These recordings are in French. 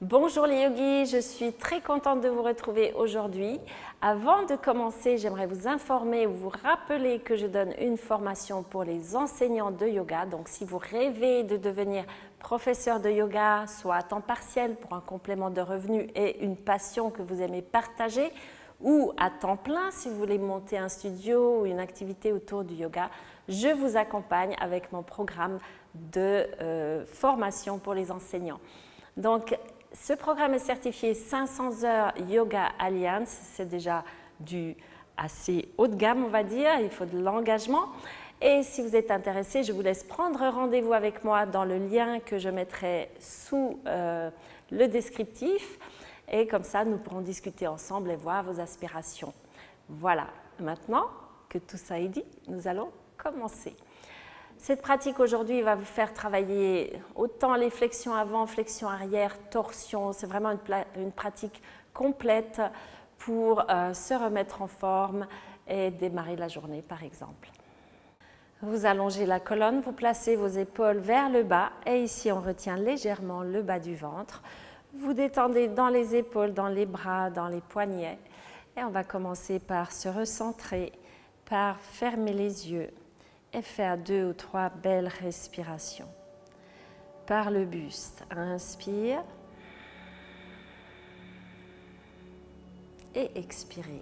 Bonjour les yogis, je suis très contente de vous retrouver aujourd'hui. Avant de commencer, j'aimerais vous informer ou vous rappeler que je donne une formation pour les enseignants de yoga. Donc si vous rêvez de devenir professeur de yoga, soit à temps partiel pour un complément de revenus et une passion que vous aimez partager, ou à temps plein si vous voulez monter un studio ou une activité autour du yoga, je vous accompagne avec mon programme de formation pour les enseignants. Donc, ce programme est certifié 500 heures Yoga Alliance, c'est déjà du assez haut de gamme, on va dire, il faut de l'engagement. Et si vous êtes intéressé, je vous laisse prendre rendez-vous avec moi dans le lien que je mettrai sous le descriptif. Et comme ça, nous pourrons discuter ensemble et voir vos aspirations. Voilà, maintenant que tout ça est dit, nous allons commencer. Cette pratique aujourd'hui va vous faire travailler autant les flexions avant, flexions arrière, torsion. C'est vraiment une pratique complète pour se remettre en forme et démarrer la journée par exemple. Vous allongez la colonne, vous placez vos épaules vers le bas et ici on retient légèrement le bas du ventre. Vous détendez dans les épaules, dans les bras, dans les poignets et on va commencer par se recentrer, par fermer les yeux et faire 2 ou 3 belles respirations. Par le buste, inspire et expirez.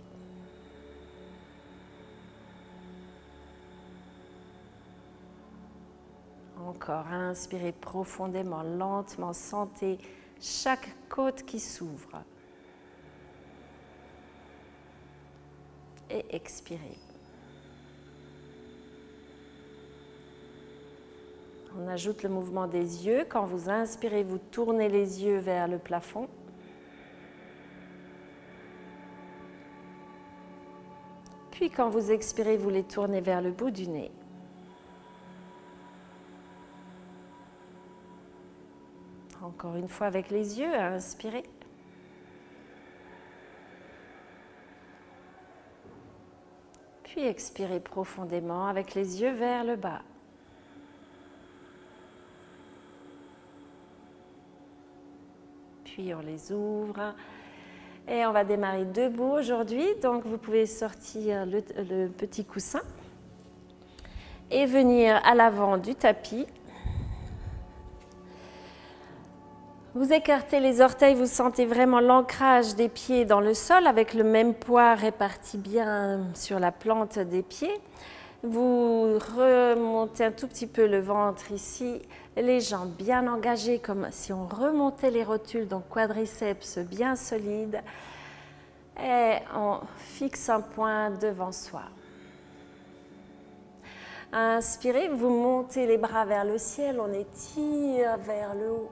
Encore, inspirez profondément, lentement, sentez chaque côte qui s'ouvre. Et expirez. On ajoute le mouvement des yeux. Quand vous inspirez, vous tournez les yeux vers le plafond. Puis quand vous expirez, vous les tournez vers le bout du nez. Encore une fois avec les yeux, inspirez. Puis expirez profondément avec les yeux vers le bas. Puis on les ouvre et on va démarrer debout aujourd'hui. Donc vous pouvez sortir le petit coussin et venir à l'avant du tapis. Vous écartez les orteils, vous sentez vraiment l'ancrage des pieds dans le sol avec le même poids réparti bien sur la plante des pieds. Vous remontez un tout petit peu le ventre ici, les jambes bien engagées comme si on remontait les rotules, donc quadriceps bien solides. Et on fixe un point devant soi. Inspirez, vous montez les bras vers le ciel, on étire vers le haut.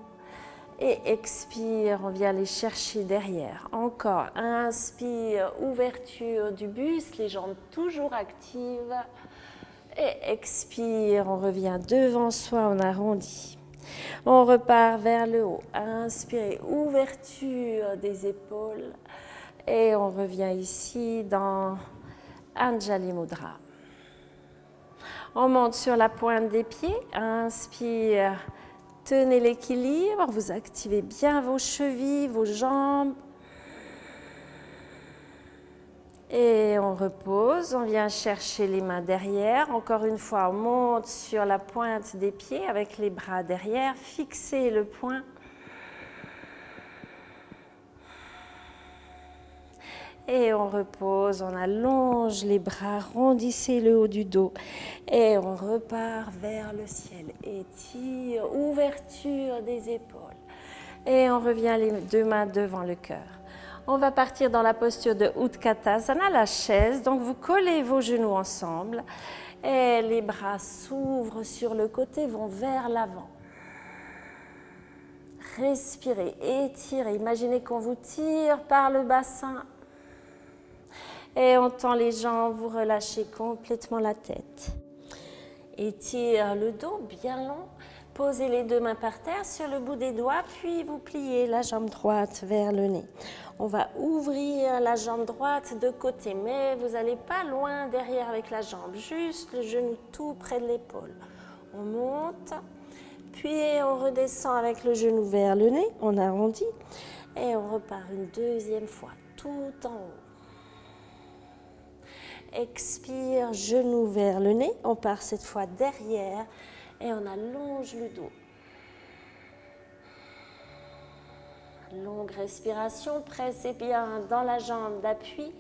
Et expire, on vient les chercher derrière. Encore, inspire, ouverture du buste, les jambes toujours actives. Et expire, on revient devant soi, on arrondit. On repart vers le haut. Inspirez, ouverture des épaules. Et on revient ici dans Anjali Mudra. On monte sur la pointe des pieds. Inspire, tenez l'équilibre. Vous activez bien vos chevilles, vos jambes. Et on repose, on vient chercher les mains derrière. Encore une fois, on monte sur la pointe des pieds avec les bras derrière. Fixez le point. Et on repose, on allonge les bras, arrondissez le haut du dos. Et on repart vers le ciel. Étire, ouverture des épaules. Et on revient les 2 mains devant le cœur. On va partir dans la posture de Utkatasana, la chaise. Donc vous collez vos genoux ensemble et les bras s'ouvrent sur le côté, vont vers l'avant. Respirez, étirez. Imaginez qu'on vous tire par le bassin. Et on tend les jambes, vous relâchez complètement la tête. Étire le dos bien long. Posez les 2 mains par terre sur le bout des doigts, puis vous pliez la jambe droite vers le nez. On va ouvrir la jambe droite de côté, mais vous n'allez pas loin derrière avec la jambe, juste le genou tout près de l'épaule. On monte, Puis on redescend avec le genou vers le nez, on arrondit et on repart une deuxième fois, tout en haut. Expire, genou vers le nez, on part cette fois derrière et on allonge le dos. Longue respiration, pressez bien dans la jambe d'appui.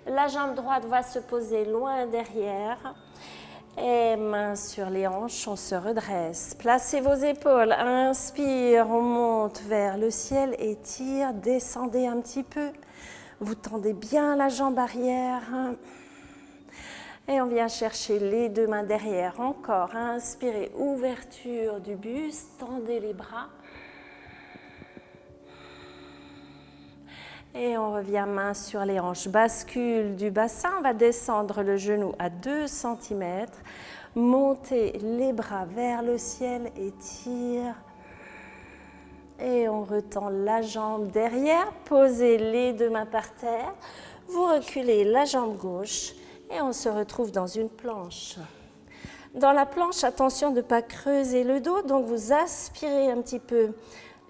La jambe droite va se poser loin derrière. Et mains sur les hanches, on se redresse. Placez vos épaules, inspire, on monte vers le ciel, étire, descendez un petit peu. Vous tendez bien la jambe arrière. Et on vient chercher les deux mains derrière. Encore, inspirez, ouverture du buste, tendez les bras. Et on revient main sur les hanches, bascule du bassin, on va descendre le genou à 2 cm, monter les bras vers le ciel, étire. Et on retend la jambe derrière, posez les deux mains par terre, vous reculez la jambe gauche et on se retrouve dans une planche. Dans la planche, attention de ne pas creuser le dos, donc vous aspirez un petit peu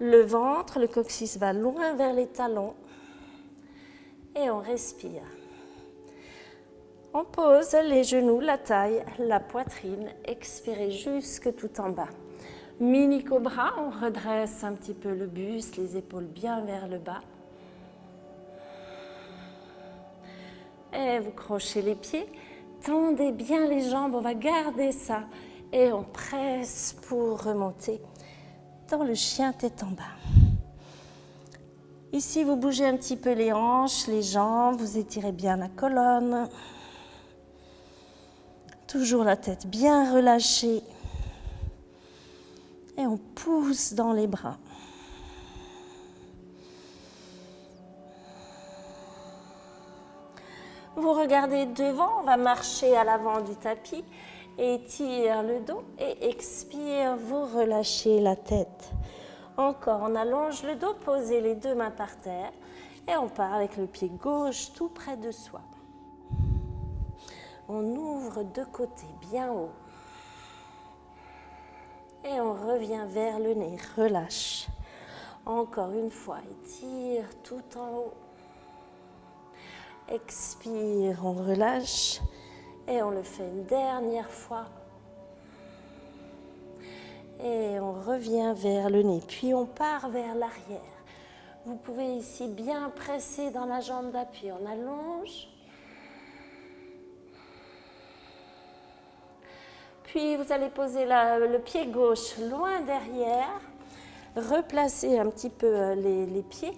le ventre, le coccyx va loin vers les talons. Et on respire. On pose les genoux, la taille, la poitrine, expirez jusque tout en bas. Mini cobra, on redresse un petit peu le buste, les épaules bien vers le bas. Et vous crochez les pieds, tendez bien les jambes, on va garder ça. Et on presse pour remonter dans le chien tête en bas. Ici, vous bougez un petit peu les hanches, les jambes, vous étirez bien la colonne. Toujours la tête bien relâchée. Et on pousse dans les bras. Vous regardez devant, on va marcher à l'avant du tapis. Étire le dos et expire, vous relâchez la tête. Encore, on allonge le dos, posez les deux mains par terre et on part avec le pied gauche tout près de soi. On ouvre de côté, bien haut. Et on revient vers le nez, relâche. Encore une fois, étire tout en haut. Expire, on relâche et on le fait une dernière fois. Et on revient vers le nez, puis on part vers l'arrière. Vous pouvez ici bien presser dans la jambe d'appui, on allonge. Puis vous allez poser le pied gauche loin derrière, replacer un petit peu les pieds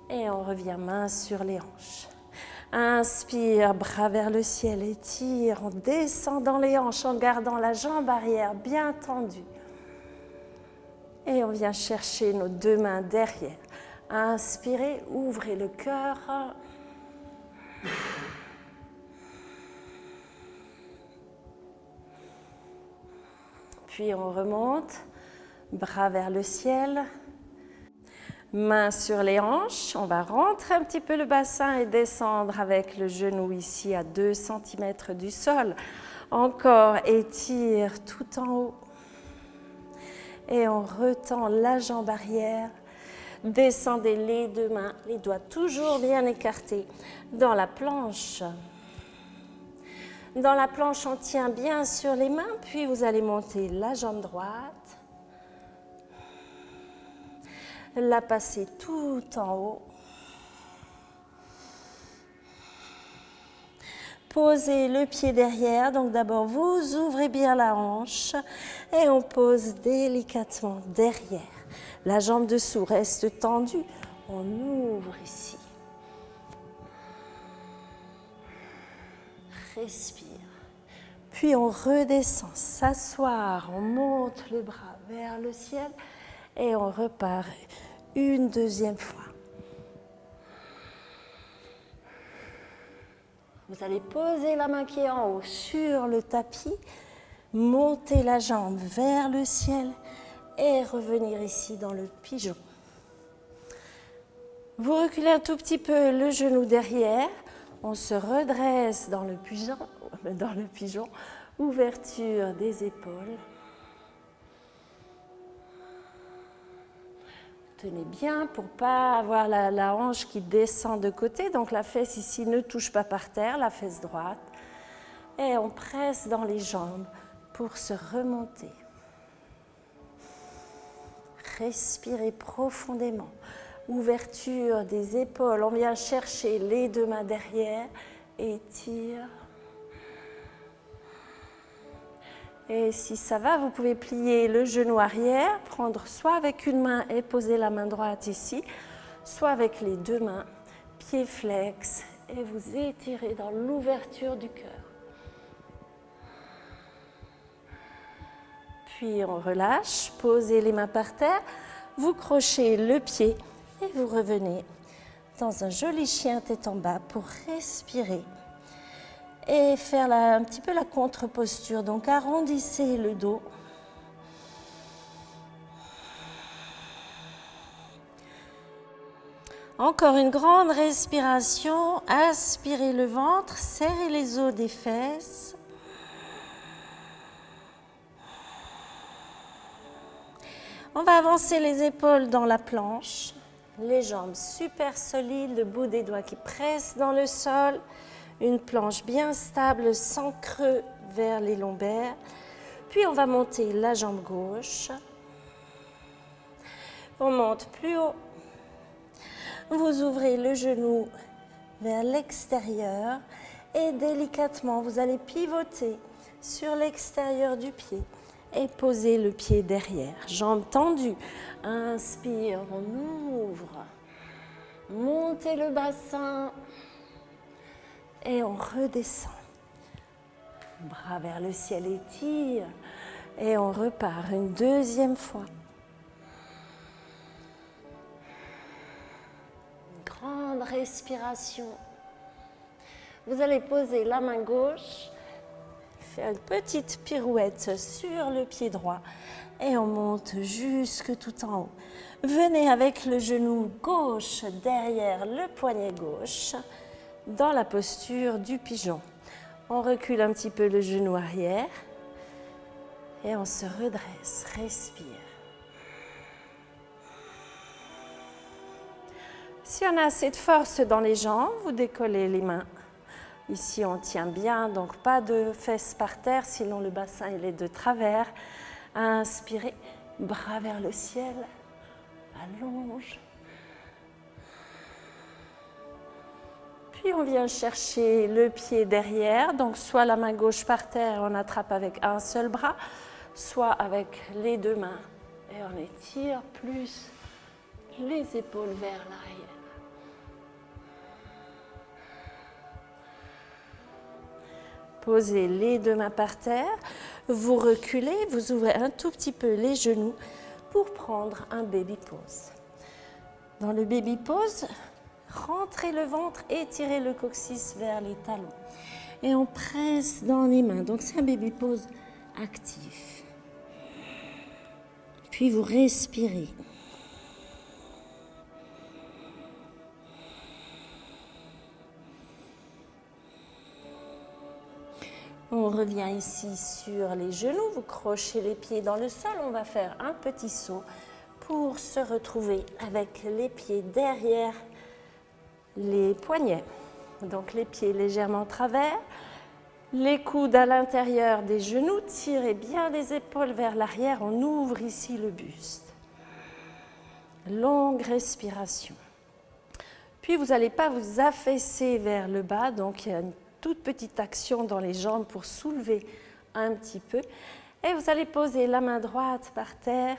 et on revient main sur les hanches. Inspire, bras vers le ciel, étire, on descend dans les hanches en gardant la jambe arrière bien tendue. Et on vient chercher nos deux mains derrière. Inspirez, ouvrez le cœur. Puis on remonte, bras vers le ciel. Mains sur les hanches. On va rentrer un petit peu le bassin et descendre avec le genou ici à 2 cm du sol. Encore, étire tout en haut. Et on retend la jambe arrière. Descendez les deux mains, les doigts toujours bien écartés dans la planche. Dans la planche, on tient bien sur les mains, puis vous allez monter la jambe droite. La passer tout en haut. Posez le pied derrière, donc d'abord vous ouvrez bien la hanche et on pose délicatement derrière. La jambe dessous reste tendue, on ouvre ici. Respire. Puis on redescend, s'asseoir, on monte le bras vers le ciel et on repart une deuxième fois. Vous allez poser la main qui est en haut sur le tapis, monter la jambe vers le ciel et revenir ici dans le pigeon. Vous reculez un tout petit peu le genou derrière, on se redresse dans le pigeon, ouverture des épaules. Tenez bien pour ne pas avoir la hanche qui descend de côté. Donc la fesse ici ne touche pas par terre, la fesse droite. Et on presse dans les jambes pour se remonter. Respirez profondément. Ouverture des épaules. On vient chercher les deux mains derrière. Étire. Et si ça va, vous pouvez plier le genou arrière, prendre soit avec une main et poser la main droite ici, soit avec les deux mains, pieds flex, et vous étirez dans l'ouverture du cœur. Puis on relâche, posez les mains par terre, vous crochez le pied et vous revenez dans un joli chien tête en bas pour respirer. Et faire un petit peu la contre-posture. Donc arrondissez le dos. Encore une grande respiration. Aspirez le ventre, serrez les os des fesses. On va avancer les épaules dans la planche. Les jambes super solides, le bout des doigts qui pressent dans le sol. Une planche bien stable, sans creux vers les lombaires. Puis on va monter la jambe gauche. On monte plus haut. Vous ouvrez le genou vers l'extérieur et délicatement, vous allez pivoter sur l'extérieur du pied et poser le pied derrière. Jambes tendues. Inspire, on ouvre. Montez le bassin. Et on redescend. Bras vers le ciel, étire. Et on repart une deuxième fois. Grande respiration. Vous allez poser la main gauche, faire une petite pirouette sur le pied droit. Et on monte jusque tout en haut. Venez avec le genou gauche derrière le poignet gauche. Dans la posture du pigeon. On recule un petit peu le genou arrière et on se redresse, respire. Si on a assez de force dans les jambes, vous décollez les mains. Ici, on tient bien, donc pas de fesses par terre, sinon le bassin il est de travers. Inspirez, bras vers le ciel, allonge. Puis on vient chercher le pied derrière, donc soit la main gauche par terre, on attrape avec un seul bras, soit avec les deux mains. Et on étire plus les épaules vers l'arrière. Posez les deux mains par terre, vous reculez, vous ouvrez un tout petit peu les genoux pour prendre un baby pose. Dans le baby pose, rentrez le ventre, étirez le coccyx vers les talons. Et on presse dans les mains. Donc c'est un baby pose actif. Puis vous respirez. On revient ici sur les genoux. Vous crochez les pieds dans le sol. On va faire un petit saut pour se retrouver avec les pieds derrière les poignets, donc les pieds légèrement en travers, les coudes à l'intérieur des genoux, tirez bien les épaules vers l'arrière, on ouvre ici le buste. Longue respiration. Puis vous n'allez pas vous affaisser vers le bas, donc il y a une toute petite action dans les jambes pour soulever un petit peu. Et vous allez poser la main droite par terre,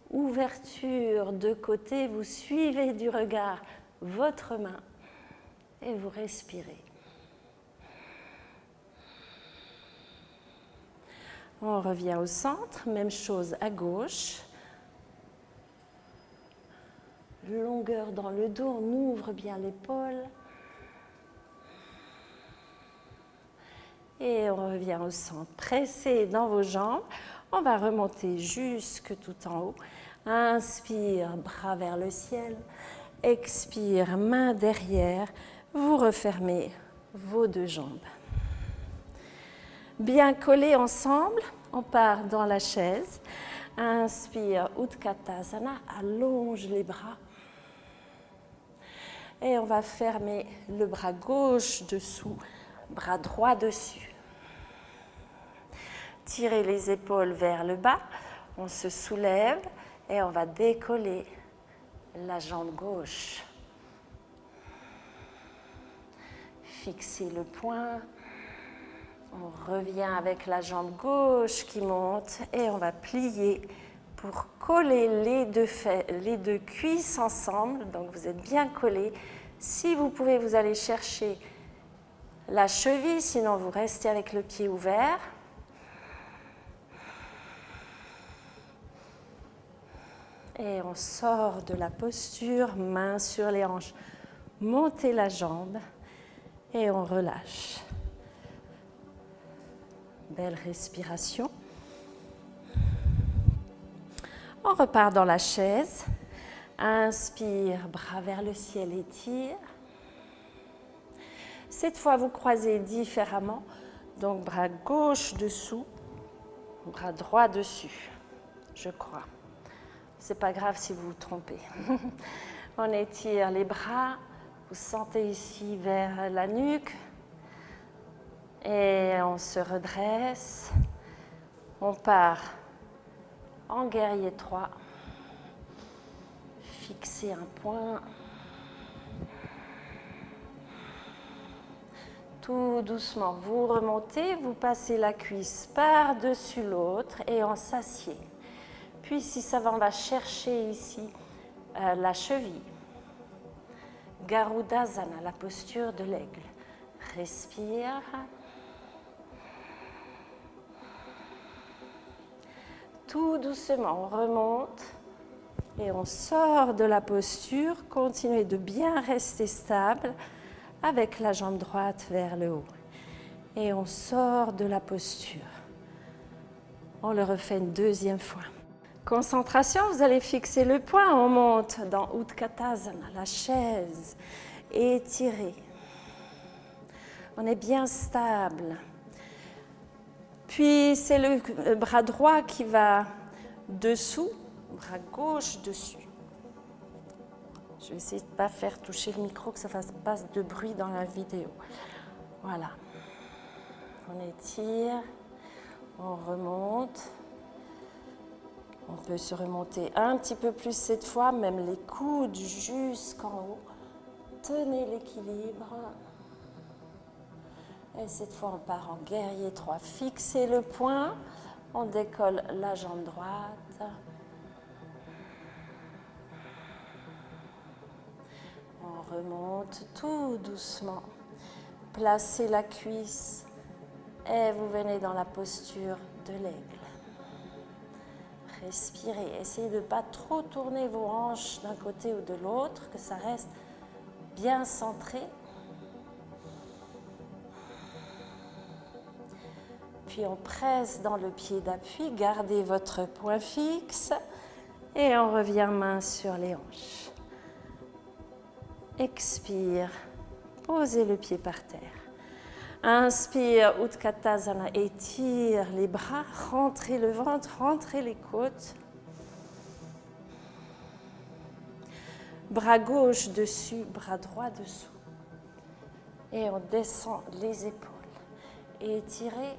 ouverture de côté, vous suivez du regard votre main. Et vous respirez. On revient au centre, même chose à gauche. Longueur dans le dos, on ouvre bien l'épaule. Et on revient au centre. Pressez dans vos jambes. On va remonter jusque tout en haut. Inspire, bras vers le ciel. Expire, main derrière. Vous refermez vos deux jambes. Bien collés ensemble, on part dans la chaise. Inspire, Utkatasana, allonge les bras. Et on va fermer le bras gauche dessous, bras droit dessus. Tirez les épaules vers le bas, on se soulève et on va décoller la jambe gauche. Fixez le poing. On revient avec la jambe gauche qui monte et on va plier pour coller les deux cuisses ensemble. Donc vous êtes bien collés. Si vous pouvez, vous allez chercher la cheville, sinon vous restez avec le pied ouvert. Et on sort de la posture, main sur les hanches. Montez la jambe et on relâche. Belle respiration. On repart dans la chaise. Inspire, bras vers le ciel, étire. Cette fois, vous croisez différemment. Donc, bras gauche dessous, bras droit dessus, je crois. C'est pas grave si vous vous trompez. On étire les bras. Vous sentez ici vers la nuque. Et on se redresse. On part en guerrier 3. Fixez un point. Tout doucement, vous remontez, vous passez la cuisse par-dessus l'autre et on s'assied. Puis si ça va, on va chercher ici la cheville. Garudasana, la posture de l'aigle. Respire. Tout doucement, on remonte et on sort de la posture. Continuez de bien rester stable avec la jambe droite vers le haut. Et on sort de la posture. On le refait une deuxième fois. Concentration, vous allez fixer le poing. On monte dans Utkatasana, la chaise, étirée. On est bien stable. Puis c'est le bras droit qui va dessous, bras gauche dessus. Je vais essayer de ne pas faire toucher le micro, que ça ne fasse pas de bruit dans la vidéo. Voilà. On étire, on remonte. On peut se remonter un petit peu plus cette fois, même les coudes jusqu'en haut. Tenez l'équilibre. Et cette fois, on part en guerrier 3. Fixez le poing. On décolle la jambe droite. On remonte tout doucement. Placez la cuisse et vous venez dans la posture de l'aigle. Respirez. Essayez de ne pas trop tourner vos hanches d'un côté ou de l'autre, que ça reste bien centré. Puis on presse dans le pied d'appui, gardez votre point fixe et on revient main sur les hanches. Expire, posez le pied par terre. Inspire, Utkatasana, étire les bras, rentrez le ventre, rentrez les côtes. Bras gauche dessus, bras droit dessous. Et on descend les épaules. Étirez.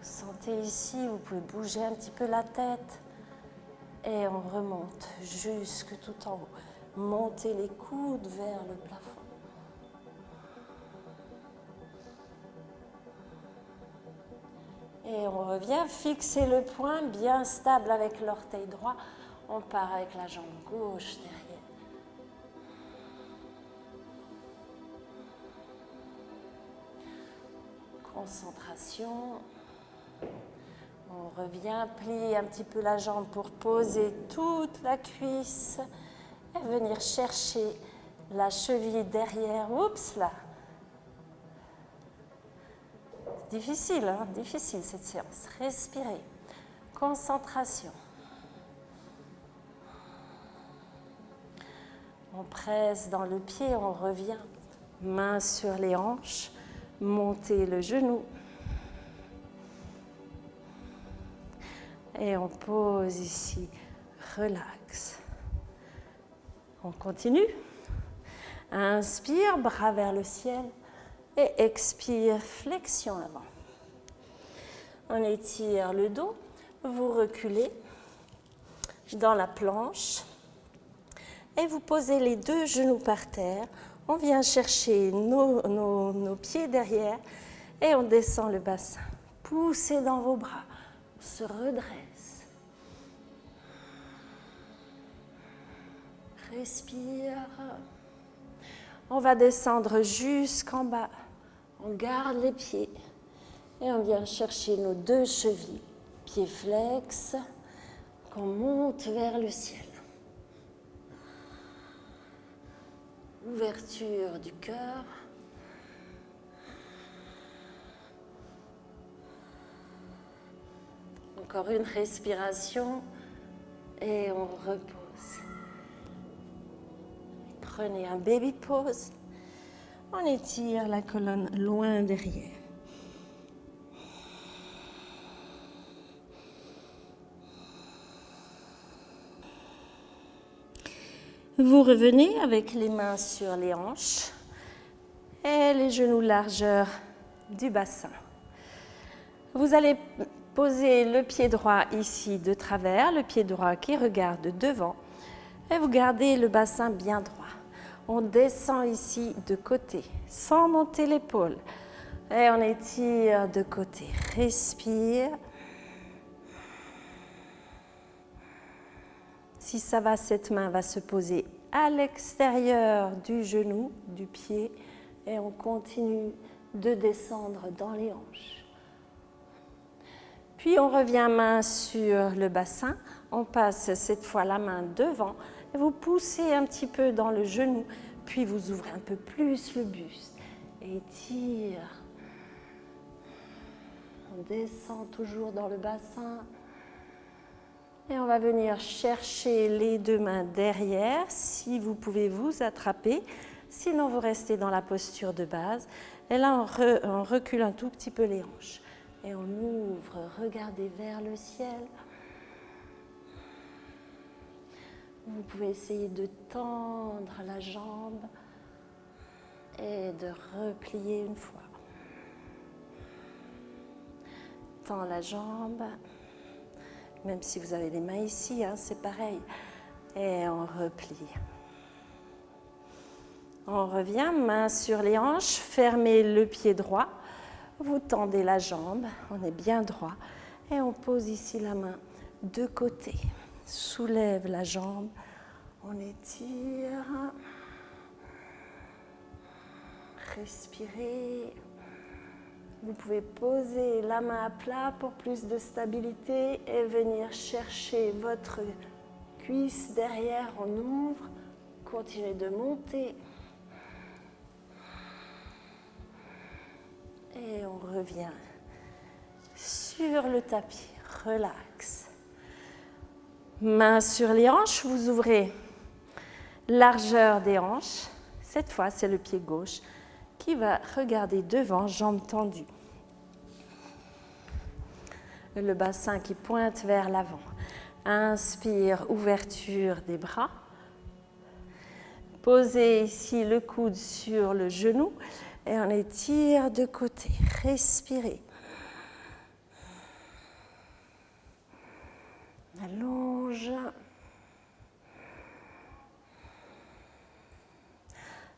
Sentez ici, vous pouvez bouger un petit peu la tête et on remonte jusque tout en haut. Montez les coudes vers le plafond. Et on revient, fixez le poing bien stable avec l'orteil droit. On part avec la jambe gauche derrière. Concentration. On revient, plier un petit peu la jambe pour poser toute la cuisse et venir chercher la cheville derrière. Oups là. Difficile, hein? Difficile cette séance. Respirez. Concentration. On presse dans le pied, on revient. Main sur les hanches. Montez le genou. Et on pose ici, relax. On continue. Inspire, bras vers le ciel. Et expire, flexion avant. On étire le dos. Vous reculez dans la planche. Et vous posez les deux genoux par terre. On vient chercher nos pieds derrière. Et on descend le bassin. Poussez dans vos bras. On se redresse. Respire. On va descendre jusqu'en bas. On garde les pieds. Et on vient chercher nos deux chevilles. Pieds flex. Qu'on monte vers le ciel. Ouverture du cœur. Encore une respiration et on repose. Prenez un baby pose. On étire la colonne loin derrière. Vous revenez avec les mains sur les hanches et les genoux largeur du bassin. Vous allez poser le pied droit ici de travers, le pied droit qui regarde devant et vous gardez le bassin bien droit. On descend ici de côté sans monter l'épaule et on étire de côté. Respire. Si ça va, cette main va se poser à l'extérieur du genou, du pied et on continue de descendre dans les hanches. Puis on revient main sur le bassin, on passe cette fois la main devant et vous poussez un petit peu dans le genou, puis vous ouvrez un peu plus le buste. Étire. On descend toujours dans le bassin. Et on va venir chercher les deux mains derrière, si vous pouvez vous attraper. Sinon, vous restez dans la posture de base. Et là, on recule un tout petit peu les hanches. Et on ouvre, regardez vers le ciel. Vous pouvez essayer de tendre la jambe et de replier une fois. Tends la jambe, même si vous avez les mains ici, hein, c'est pareil. Et on replie. On revient, main sur les hanches, fermez le pied droit. Vous tendez la jambe, on est bien droit. Et on pose ici la main de côté. Soulève la jambe, on étire. Respirez. Vous pouvez poser la main à plat pour plus de stabilité et venir chercher votre cuisse derrière. On ouvre, continuez de monter. Et on revient sur le tapis, relax. Main sur les hanches, vous ouvrez largeur des hanches. Cette fois, c'est le pied gauche qui va regarder devant, jambes tendues. Le bassin qui pointe vers l'avant. Inspire, ouverture des bras. Posez ici le coude sur le genou et on étire de côté. Respirez. Allonge.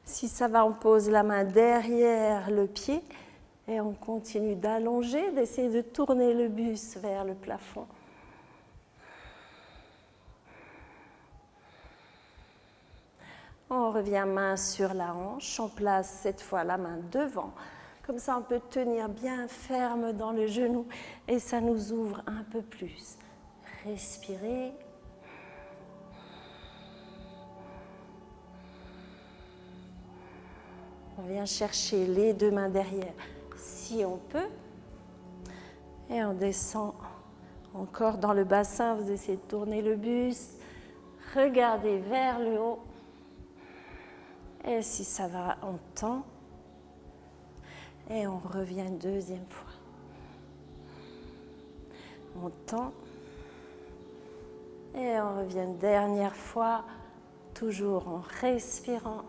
Si ça va, on pose la main derrière le pied et on continue d'allonger, d'essayer de tourner le buste vers le plafond. On revient main sur la hanche, on place cette fois la main devant. Comme ça, on peut tenir bien ferme dans le genou et ça nous ouvre un peu plus. Respirez. On vient chercher les deux mains derrière si on peut. Et on descend encore dans le bassin. Vous essayez de tourner le buste. Regardez vers le haut. Et si ça va, on tend. Et on revient une deuxième fois. On tend. Et on revient une dernière fois, toujours en respirant.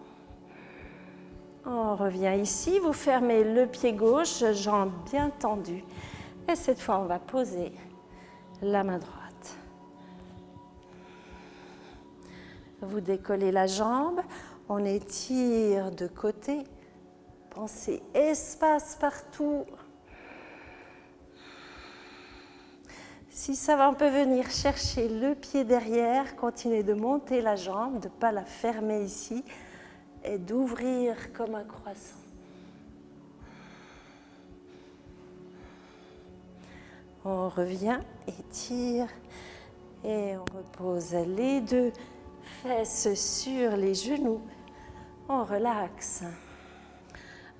On revient ici, vous fermez le pied gauche, jambe bien tendue. Et cette fois, on va poser la main droite. Vous décollez la jambe, on étire de côté. Pensez espace partout. Si ça va, on peut venir chercher le pied derrière, continuer de monter la jambe, de ne pas la fermer ici et d'ouvrir comme un croissant. On revient, étire et on repose les deux fesses sur les genoux. On relaxe.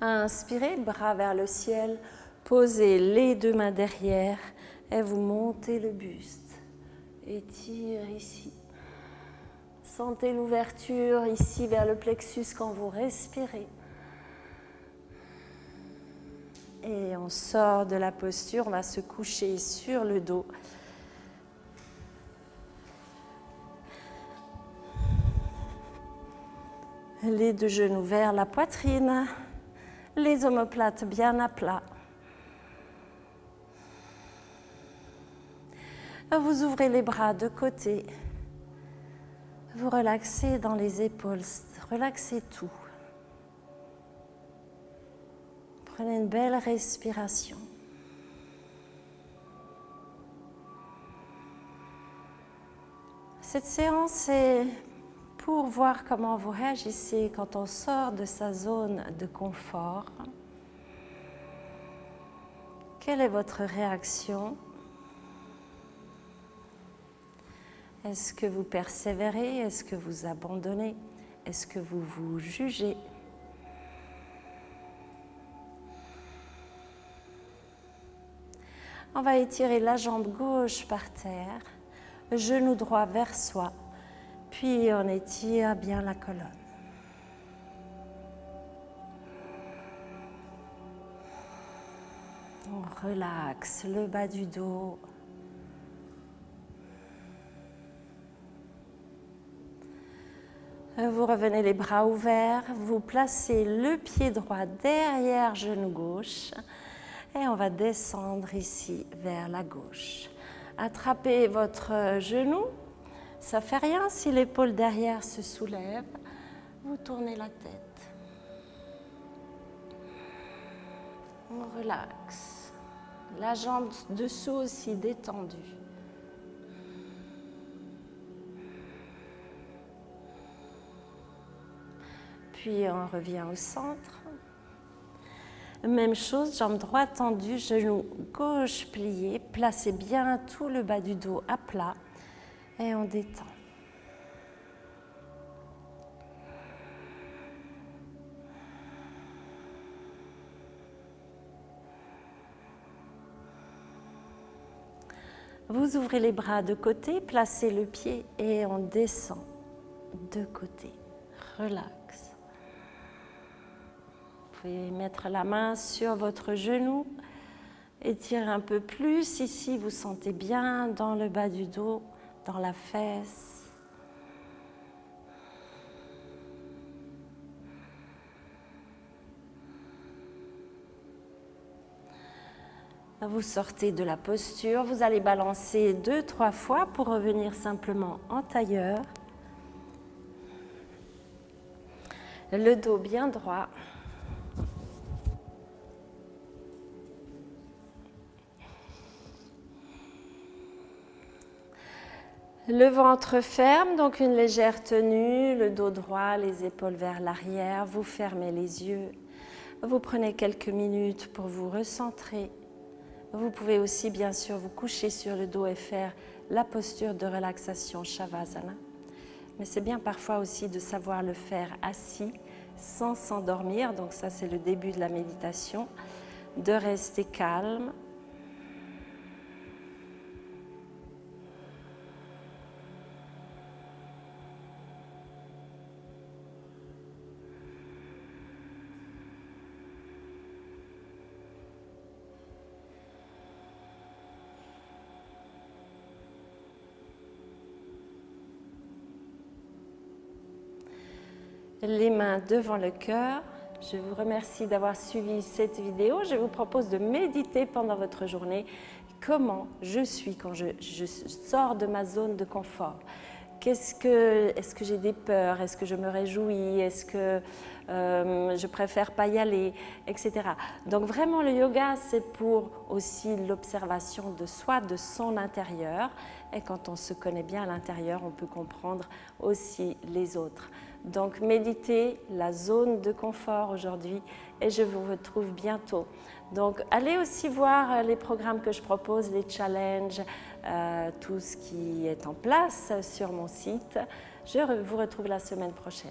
Inspirez, bras vers le ciel, posez les deux mains derrière et vous montez le buste. Étire ici. Sentez l'ouverture ici vers le plexus quand vous respirez. Et on sort de la posture, on va se coucher sur le dos. Les deux genoux vers la poitrine, les omoplates bien à plat. Vous ouvrez les bras de côté. Vous relaxez dans les épaules, relaxez tout. Prenez une belle respiration. Cette séance est pour voir comment vous réagissez quand on sort de sa zone de confort. Quelle est votre réaction? Est-ce que vous persévérez? Est-ce que vous abandonnez? Est-ce que vous vous jugez? On va étirer la jambe gauche par terre, genou droit vers soi, puis on étire bien la colonne. On relaxe le bas du dos. Vous revenez les bras ouverts, vous placez le pied droit derrière genou gauche et on va descendre ici vers la gauche. Attrapez votre genou, ça ne fait rien si l'épaule derrière se soulève, vous tournez la tête. On relaxe, la jambe dessous aussi détendue. Puis on revient au centre. Même chose, jambe droite tendue, genou gauche plié. Placez bien tout le bas du dos à plat et on détend. Vous ouvrez les bras de côté, placez le pied et on descend de côté. Relax. Vous pouvez mettre la main sur votre genou, étirez un peu plus. Ici, vous sentez bien dans le bas du dos, dans la fesse. Vous sortez de la posture, vous allez balancer 2-3 fois pour revenir simplement en tailleur. Le dos bien droit. Le ventre ferme, donc une légère tenue, le dos droit, les épaules vers l'arrière, vous fermez les yeux. Vous prenez quelques minutes pour vous recentrer. Vous pouvez aussi bien sûr vous coucher sur le dos et faire la posture de relaxation Shavasana. Mais c'est bien parfois aussi de savoir le faire assis, sans s'endormir. Donc ça, c'est le début de la méditation, de rester calme. les mains devant le cœur. Je vous remercie d'avoir suivi cette vidéo. Je vous propose de méditer pendant votre journée. Comment je suis quand je sors de ma zone de confort? Est-ce que j'ai des peurs? Est-ce que je me réjouis? Est-ce que je préfère pas y aller? Etc. Donc vraiment le yoga c'est pour aussi l'observation de soi, de son intérieur. Et quand on se connaît bien à l'intérieur, on peut comprendre aussi les autres. Donc méditez la zone de confort aujourd'hui et je vous retrouve bientôt. Donc allez aussi voir les programmes que je propose, les challenges, tout ce qui est en place sur mon site. Je vous retrouve la semaine prochaine.